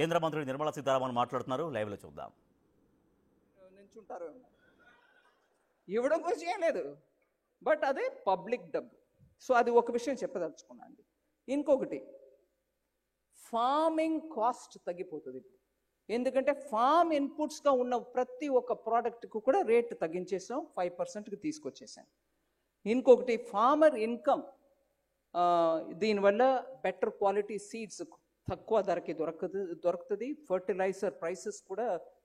కేంద్ర మంత్రి నిర్మలా సీతారామన్ మాట్లాడుతున్నారు. లైవ్లో చూద్దాం. నించుంటారు ఇవ్వడం గురించి ఏం లేదు, బట్ అదే పబ్లిక్ డబ్బు. సో అది ఒక విషయం చెప్పదలుచుకున్నాను. ఇంకొకటి, ఫార్మింగ్ కాస్ట్ తగ్గిపోతుంది ఇప్పుడు. ఎందుకంటే ఫార్మ్ ఇన్పుట్స్గా ఉన్న ప్రతి ఒక్క ప్రోడక్ట్కు కూడా రేట్ తగ్గించేసాం, 5%కి తీసుకొచ్చేసాం. ఇంకొకటి, ఫార్మర్ ఇన్కమ్, దీనివల్ల బెటర్ క్వాలిటీ సీడ్స్ తక్కువ ధరకి దొరుకుతుంది. ఫర్టిలైజర్ ప్రైసెస్ కూడా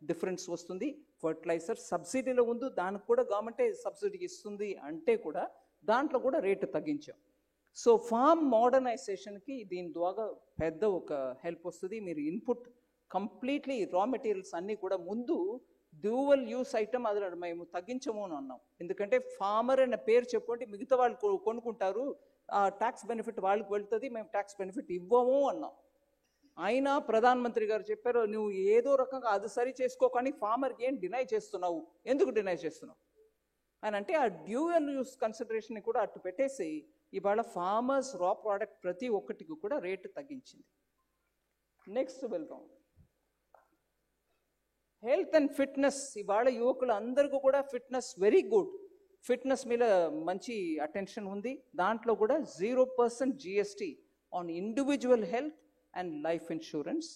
డిఫరెన్స్ వస్తుంది. ఫర్టిలైజర్ సబ్సిడీలో ఉంది, దానికి కూడా గవర్నమెంటే సబ్సిడీ ఇస్తుంది అంటే కూడా దాంట్లో కూడా రేటు తగ్గించాం. సో ఫార్మ్ మోడర్నైజేషన్కి దీని ద్వారా పెద్ద ఒక హెల్ప్ వస్తుంది. మీరు ఇన్పుట్ కంప్లీట్లీ రా మెటీరియల్స్ అన్నీ కూడా ముందు డ్యూవల్ యూస్ ఐటమ్ అది మేము తగ్గించము అని అన్నాం. ఎందుకంటే ఫార్మర్ అనే పేరు చెప్పుకుంటే మిగతా వాళ్ళు కొనుక్కుంటారు, ట్యాక్స్ బెనిఫిట్ వాళ్ళకి వెళ్తుంది, మేము ట్యాక్స్ బెనిఫిట్ ఇవ్వము అన్నాం. అయినా ప్రధానమంత్రి గారు చెప్పారు, నువ్వు ఏదో రకంగా అది సరి చేసుకో, కానీ ఫార్మర్కి ఏం డినై చేస్తున్నావు, ఎందుకు డినై చేస్తున్నావు అని అంటే ఆ డ్యూయల్ యూస్ కన్సిడరేషన్ని కూడా అటు పెట్టేసి ఇవాళ ఫార్మర్స్ రా ప్రోడక్ట్ ప్రతి ఒక్కటికి కూడా రేటు తగ్గించింది. నెక్స్ట్ వెళ్దాం. Health and fitness. ఇవాళ యువకులు అందరికీ కూడా ఫిట్నెస్ వెరీ గుడ్, ఫిట్నెస్ మీద మంచి అటెన్షన్ ఉంది. దాంట్లో కూడా 0% GST on individual health and life insurance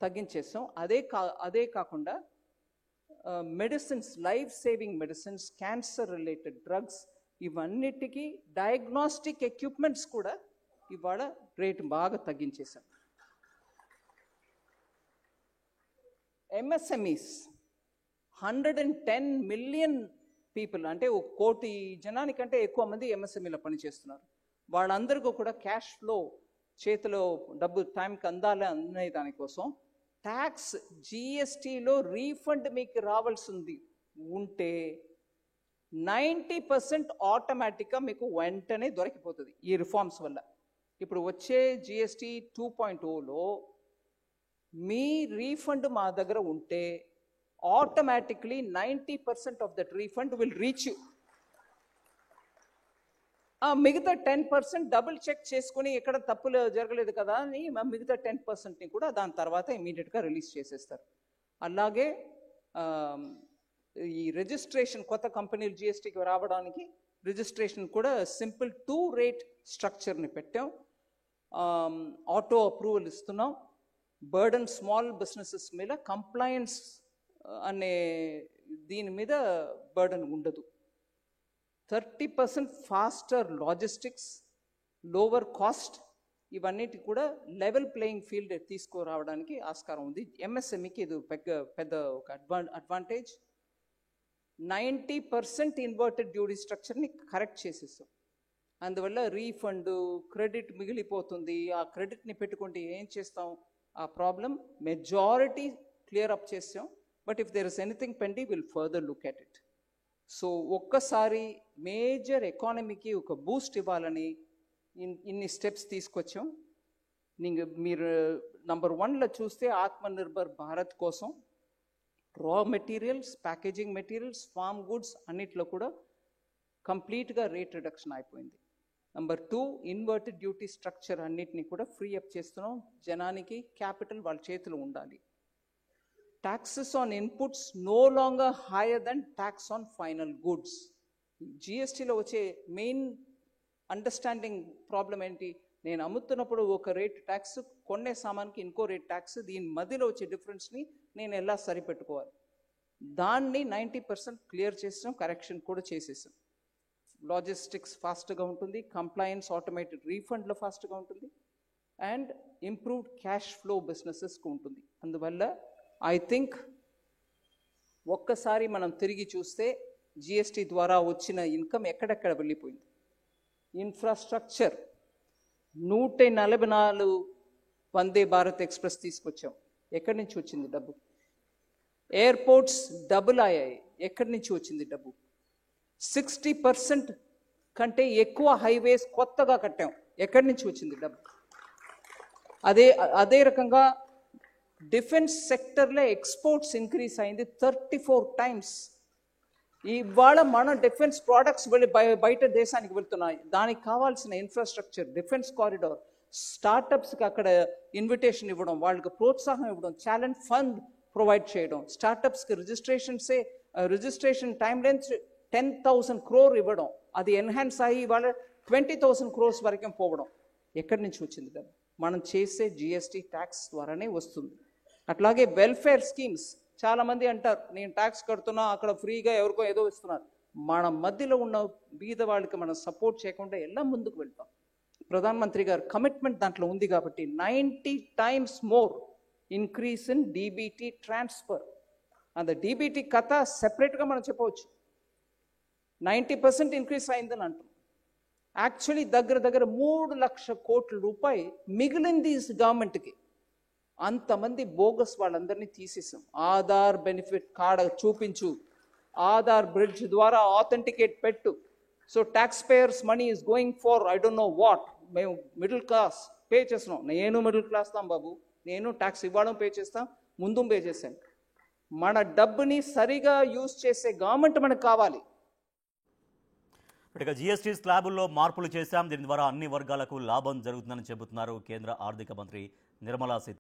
తగ్గించేసాం. అదే కాకుండా medicines, life saving medicines, cancer related drugs, ఇవన్నిటికీ డయాగ్నోస్టిక్ ఎక్విప్మెంట్స్ కూడా ఇవాళ రేటు బాగా తగ్గించేసాం. ఎంఎస్ఎంఈస్ 110 మిలియన్ పీపుల్, అంటే 1 కోటి జనానికంటే ఎక్కువ మంది ఎంఎస్ఎంఈలో పనిచేస్తున్నారు. వాళ్ళందరికీ కూడా క్యాష్ ఫ్లో, చేతిలో డబ్బు టైంకి అందాలి అనే దానికోసం ట్యాక్స్ జిఎస్టీలో రీఫండ్ మీకు రావాల్సింది ఉంటే 90% ఆటోమేటిక్గా మీకు వెంటనే దొరికిపోతుంది ఈ రిఫార్మ్స్ వల్ల. ఇప్పుడు వచ్చే జిఎస్టీ 2.0లో మీ రీఫండ్ మా దగ్గర ఉంటే automatically 90% of that refund will reach you. మిగతా 10% డబుల్ చెక్ చేసుకుని ఎక్కడ తప్పులు జరగలేదు కదా అని మిగతా 10%ని కూడా దాని తర్వాత ఇమీడియట్గా రిలీజ్ చేసేస్తారు. అలాగే ఈ రిజిస్ట్రేషన్, కొత్త కంపెనీలు జిఎస్టీకి రావడానికి రిజిస్ట్రేషన్ కూడా సింపుల్ 2 రేట్ స్ట్రక్చర్ని పెట్టాం. ఆటో అప్రూవల్ ఇస్తున్నాం. బర్డన్ స్మాల్ బిజినెసెస్ మీద కంప్లయన్స్ అనే దీని మీద బర్డన్ ఉండదు. 30% ఫాస్టర్ లాజిస్టిక్స్, లోవర్ కాస్ట్, ఇవన్నిటి కూడా లెవెల్ ప్లేయింగ్ ఫీల్డ్ తీసుకురావడానికి ఆస్కారం ఉంది. ఎంఎస్ఎంఈకి ఇది పెద్ద ఒక అడ్వాంటేజ్. 90% ఇన్వర్టెడ్ డ్యూటీ స్ట్రక్చర్ని కరెక్ట్ చేసేస్తాం. అందువల్ల రీఫండ్, క్రెడిట్ మిగిలిపోతుంది. ఆ క్రెడిట్ని పెట్టుకుంటే ఏం చేస్తాం, ఆ ప్రాబ్లం మెజారిటీ క్లియర్ అప్ చేసాం. But if there is anything pending will further look at it. So ఒక్కసారి మేజర్ ఎకానమీకి ఒక బూస్ట్ ఇవ్వాలని ఇన్ని స్టెప్స్ తీసుకొచ్చాం. మీరు నంబర్ 1లో చూస్తే ఆత్మనిర్భర్ భారత్ కోసం raw materials, packaging materials, farm goods అన్నిట్లో కూడా కంప్లీట్గా రేట్ రిడక్షన్ అయిపోయింది. నంబర్ 2, ఇన్వర్టెడ్ డ్యూటీ స్ట్రక్చర్ అన్నిటిని కూడా ఫ్రీ అప్ చేస్తున్నాం. జనానికి క్యాపిటల్ వాళ్ళ చేతిలో ఉండాలి. Taxes on inputs no longer higher than tax on final goods. జిఎస్టీలో వచ్చే మెయిన్ అండర్స్టాండింగ్ ప్రాబ్లం ఏంటి, నేను అమ్ముతున్నప్పుడు ఒక రేట్ ట్యాక్స్, కొనే సామాన్కి ఇంకో రేట్ ట్యాక్స్, దీని మధ్యలో వచ్చే డిఫరెన్స్ని నేను ఎలా సరిపెట్టుకోవాలి. దాన్ని 90% క్లియర్ చేసాం, కరెక్షన్ కూడా చేసేసాం. లాజిస్టిక్స్ ఫాస్ట్గా ఉంటుంది, కంప్లయన్స్ ఆటోమేటెడ్ రీఫండ్లో ఫాస్ట్గా ఉంటుంది, అండ్ ఇంప్రూవ్డ్ క్యాష్ ఫ్లో బిజినెసెస్కి ఉంటుంది. అందువల్ల ఐ థింక్ ఒక్కసారి మనం తిరిగి చూస్తే జిఎస్టీ ద్వారా వచ్చిన ఇన్కమ్ ఎక్కడెక్కడ వెళ్ళిపోయింది. ఇన్ఫ్రాస్ట్రక్చర్ 144 వందే భారత్ ఎక్స్ప్రెస్ తీసుకొచ్చాం, ఎక్కడి నుంచి వచ్చింది డబ్బు. ఎయిర్పోర్ట్స్ డబుల్ అయ్యాయి, ఎక్కడి నుంచి వచ్చింది డబ్బు. 60% కంటే ఎక్కువ హైవేస్ కొత్తగా కట్టాం, ఎక్కడి నుంచి వచ్చింది డబ్బు. అదే రకంగా డిఫెన్స్ సెక్టర్లో ఎక్స్పోర్ట్స్ ఇంక్రీజ్ అయింది 34 times. ఇవాళ మన డిఫెన్స్ ప్రోడక్ట్స్ బయట దేశానికి వెళ్తున్నాయి. దానికి కావాల్సిన ఇన్ఫ్రాస్ట్రక్చర్, డిఫెన్స్ కారిడార్, స్టార్టప్స్కి అక్కడ ఇన్విటేషన్ ఇవ్వడం, వాళ్ళకి ప్రోత్సాహం ఇవ్వడం, టాలెంట్ ఫండ్ ప్రొవైడ్ చేయడం, స్టార్టప్స్కి రిజిస్ట్రేషన్ టైం లెన్స్ 10,000 crore ఇవ్వడం, అది ఎన్హాన్స్ అయ్యి వాళ్ళ 20,000 crores వరకు పోవడం. ఎక్కడి నుంచి వచ్చింది కదా? మనం చేసే జిఎస్టీ ట్యాక్స్ ద్వారానే వస్తుంది. అట్లాగే వెల్ఫేర్ స్కీమ్స్, చాలామంది అంటారు నేను ట్యాక్స్ కడుతున్నా అక్కడ ఫ్రీగా ఎవరికో ఏదో ఇస్తున్నారు. మన మధ్యలో ఉన్న బీద వాళ్ళకి మనం సపోర్ట్ చేయకుండా ఎలా ముందుకు వెళ్తాం? ప్రధాన మంత్రి గారు కమిట్మెంట్ దాంట్లో ఉంది కాబట్టి 90 times more increase in DBT transfer. అంత డీబీటీ కథ సెపరేట్గా మనం చెప్పవచ్చు. 90% ఇంక్రీస్ అయిందని అంటాం. యాక్చువల్లీ దగ్గర 3 లక్షల కోట్ల రూపాయి మిగిలింది గవర్నమెంట్కి. అంతమంది బోగస్ వాళ్ళందరినీ తీసేసాం. ఆధార్ బెనిఫిట్ కార్డ్ చూపించు, ఆధార్ బ్రిడ్జ్ ద్వారా ఆథెంటికేట్ పెట్టు. So tax payers money is going for I don't know what. మేము మిడిల్ క్లాస్ పే చేస్తున్నాం. నేను మిడిల్ క్లాస్ తాం బాబు, నేను ట్యాక్స్ ఇవ్వడం పే చేస్తాం, ముందు పే చేశాను. మన డబ్బుని సరిగా యూజ్ చేసే గవర్నమెంట్ మనకు కావాలి. ఇక జీఎస్టీ స్లాబుల్లో మార్పులు చేశాం, దీని ద్వారా అన్ని వర్గాలకు లాభం జరుగుతుందని చెబుతున్నారు కేంద్ర ఆర్థిక మంత్రి నిర్మలా సీతారామన్.